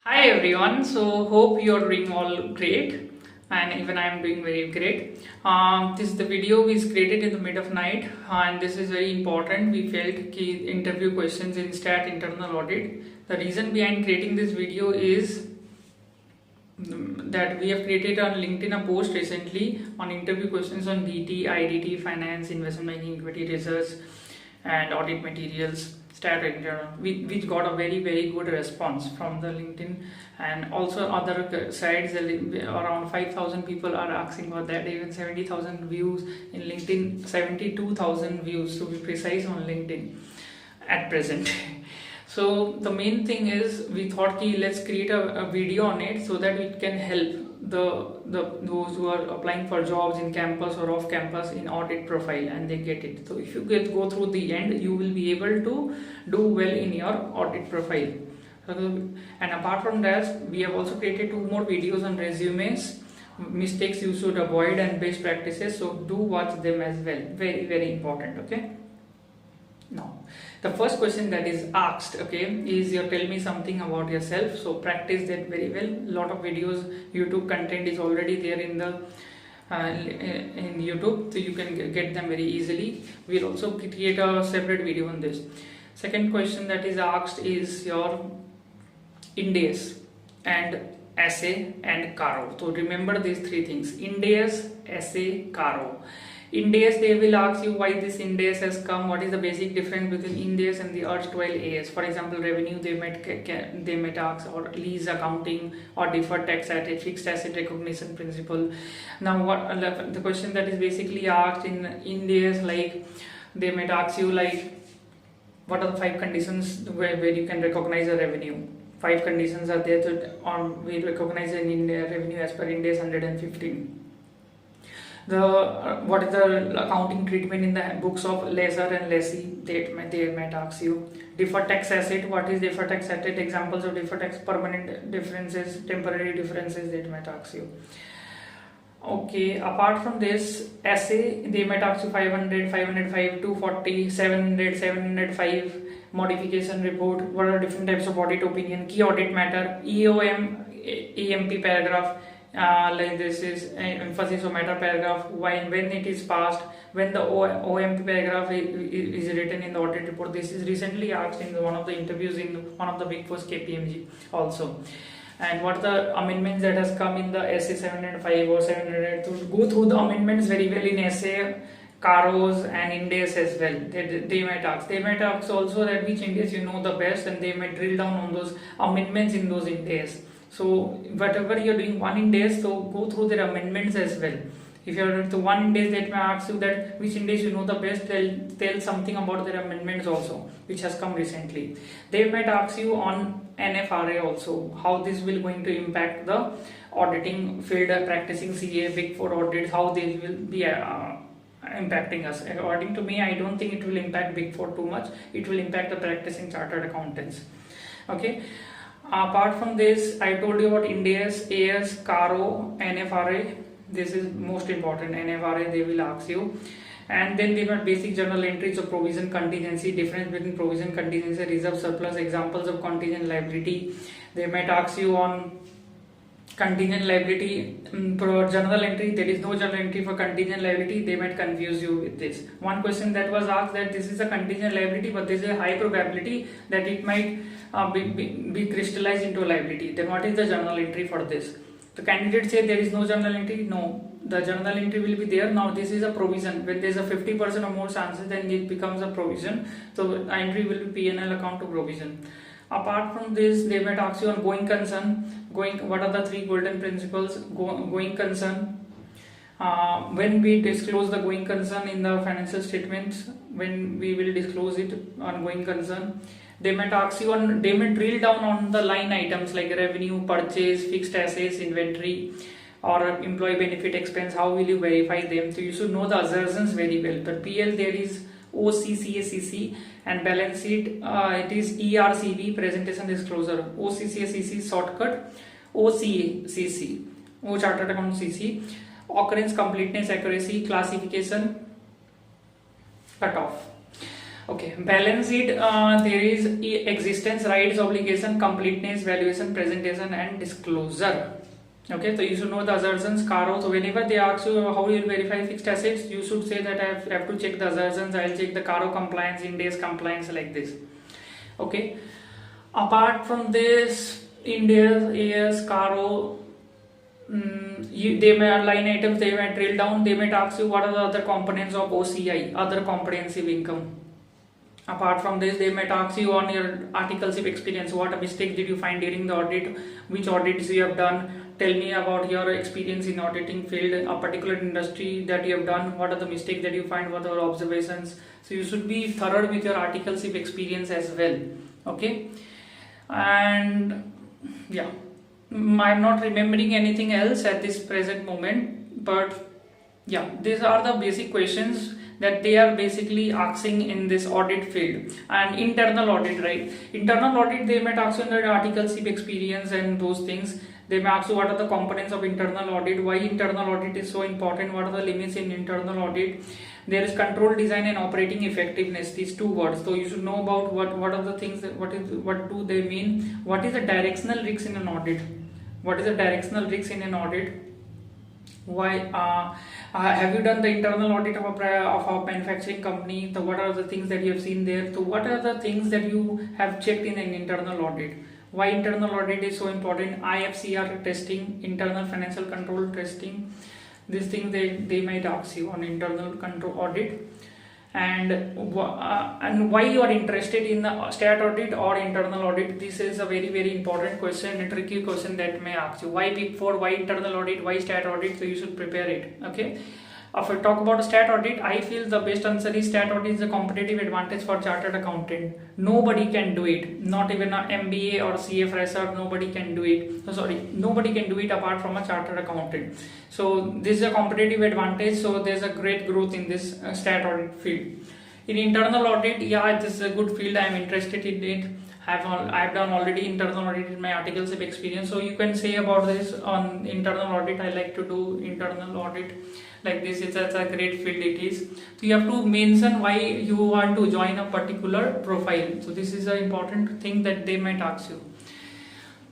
Hi everyone, so hope you're doing all great and even I am doing very great. This is the video is created in the mid of night and this is very important. We felt key interview questions in STAT internal audit. The reason behind creating this video is that we have created on LinkedIn a post recently on interview questions on DT, IDT, finance, investment banking, equity research and audit materials stat internal, which got a very good response from the LinkedIn and also other sites. Around 5,000 people are asking for that, even 70,000 views in LinkedIn, 72,000 views to be precise on LinkedIn at present. So the main thing is we thought ki let's create a video on it so that it can help those who are applying for jobs in campus or off campus in audit profile and they get it. So if you go through the end, you will be able to do well in your audit profile. And apart from that, we have also created 2 more videos on resumes, mistakes you should avoid and best practices. So do watch them as well. Very important. Okay. Now, the first question that is asked, okay, is you tell me something about yourself. So practice that very well. Lot of videos, YouTube content is already there in the in YouTube, so you can get them very easily. We'll also create a separate video on this. Second question that is asked is your Ind AS and essay and Caro. So remember these 3 things: Ind AS, essay, Caro. Ind AS, they will ask you why this Ind AS has come, what is the basic difference between Ind AS and the erstwhile AS. For example, revenue they might ask, or lease accounting, or deferred tax asset, fixed asset recognition principle. Now what the question that is basically asked in Ind AS, like they might ask you like what are the 5 conditions where you can recognize a revenue. 5 conditions are there to we recognize an revenue as per Ind AS 115. What is the accounting treatment in the books of lessor and lessee, they might ask you. Deferred tax asset, what is deferred tax asset, examples of deferred tax, permanent differences, temporary differences, they might ask you. Okay, apart from this essay, they might ask you 500, 505, 240, 700, 705, modification report, what are different types of audit opinion, key audit matter, EOM, EMP paragraph, like this is emphasis or matter paragraph, when it is passed, when the OMP paragraph is written in the audit report. This is recently asked in one of the interviews in one of the big four KPMG also. And what the amendments that has come in the essay 705 or 700, to go through the amendments very well in essay, Caros and Ind AS as well. They might ask. They might ask also that which Ind AS you know the best, and they might drill down on those amendments in those Ind AS. So whatever you're doing one Ind AS, so go through their amendments as well. If you're to one Ind AS, that may ask you that which Ind AS you know the best, tell something about their amendments also, which has come recently. They might ask you on NFRA also, how this will going to impact the auditing field, practicing CA, Big Four audits, how they will be impacting us. According to me, I don't think it will impact Big Four too much. It will impact the practicing chartered accountants. Okay. Apart from this, I told you about Ind AS, AS, Caro, NFRA. This is most important. NFRA they will ask you, and then they have basic journal entries of provision contingency, difference between provision contingency, reserve surplus, examples of contingent liability. They might ask you on contingent liability journal entry. There is no journal entry for contingent liability. They might confuse you with this. One question that was asked, that this is a contingent liability, but there is a high probability that it might be crystallized into a liability. Then what is the journal entry for this? The candidate say there is no journal entry. No, the journal entry will be there. Now this is a provision. When there is a 50% or more chances, then it becomes a provision. So entry will be P&L account to provision. Apart from this, they might ask you on going concern. What are the 3 golden principles? Going concern. When we disclose the going concern in the financial statements, when we will disclose it on going concern. They might ask you on, they may drill down on the line items like revenue, purchase, fixed assets, inventory, or employee benefit expense. How will you verify them? So you should know the assertions very well. But PL there is OCCACC, and balance sheet it is ERCB, presentation disclosure. OCCACC shortcut OCACC, O chartered account CC. Occurrence, completeness, accuracy, classification, cutoff. Okay, balance sheet, there is existence, rights, obligation, completeness, valuation, presentation, and disclosure. Okay, so you should know the assertions, Caro. So whenever they ask you how you will verify fixed assets, you should say that I have to check the assertions, I'll check the Caro compliance, Ind AS compliance, like this. Okay, apart from this, Ind AS, Caro, they may line items, they may drill down, they may ask you what are the other components of OCI, other comprehensive income. Apart from this, they might ask you on your articles of experience, what mistakes did you find during the audit, which audits you have done, tell me about your experience in auditing field, a particular industry that you have done, what are the mistakes that you find, what are observations. So you should be thorough with your articles of experience as well. Okay, and yeah, I'm not remembering anything else at this present moment, but yeah, these are the basic questions that they are basically asking in this audit field. And internal audit, right? Internal audit, they might ask you in the articles of experience and those things. They may ask you what are the components of internal audit, why internal audit is so important, what are the limits in internal audit. There is control, design, and operating effectiveness, these two words. So you should know about what are the things that, what do they mean, what is the directional risk in an audit, what is the directional risk in an audit. Why have you done the internal audit of a manufacturing company? So what are the things that you have seen there? So what are the things that you have checked in an internal audit? Why internal audit is so important? IFCR testing, internal financial control testing, these things they might ask you on internal control audit. And why you are interested in the stat audit or internal audit. This is a very important question, a tricky question that may ask you. Why Big Four, why internal audit, why stat audit? So you should prepare it. Okay, if I talk about stat audit, I feel the best answer is stat audit is a competitive advantage for chartered accountant. Nobody can do it, not even an MBA or CA fresher, nobody can do it. Nobody can do it apart from a chartered accountant. So this is a competitive advantage, so there's a great growth in this stat audit field. In internal audit, yeah, this is a good field, I am interested in it. I've done already internal audit in my articles of experience. So you can say about this on internal audit, I like to do internal audit like this. It's a great field it is. So you have to mention why you want to join a particular profile. So this is an important thing that they might ask you.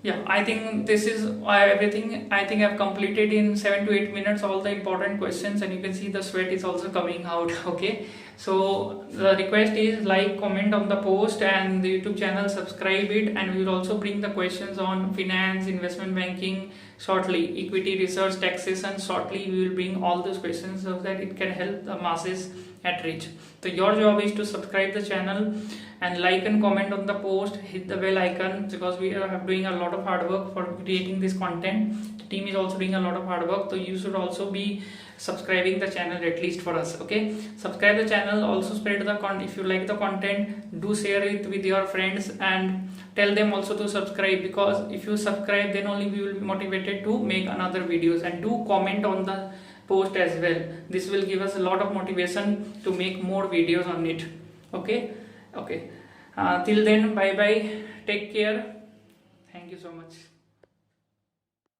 Yeah, I think this is everything. I think I've completed in 7 to 8 minutes all the important questions, and you can see the sweat is also coming out. Okay, so the request is like, comment on the post, and the YouTube channel, subscribe it, and we will also bring the questions on finance, investment banking shortly, equity research, taxation shortly. We will bring all those questions so that it can help the masses at reach. So your job is to subscribe the channel and like and comment on the post, hit the bell icon, because we are doing a lot of hard work for creating this content. The team is also doing a lot of hard work, so you should also be subscribing the channel at least for us. Okay, subscribe the channel, also spread the content. If you like the content, do share it with your friends and tell them also to subscribe, because if you subscribe, then only we will be motivated to make another videos. And do comment on the post as well. This will give us a lot of motivation to make more videos on it. Okay, till then, bye bye, take care, thank you so much.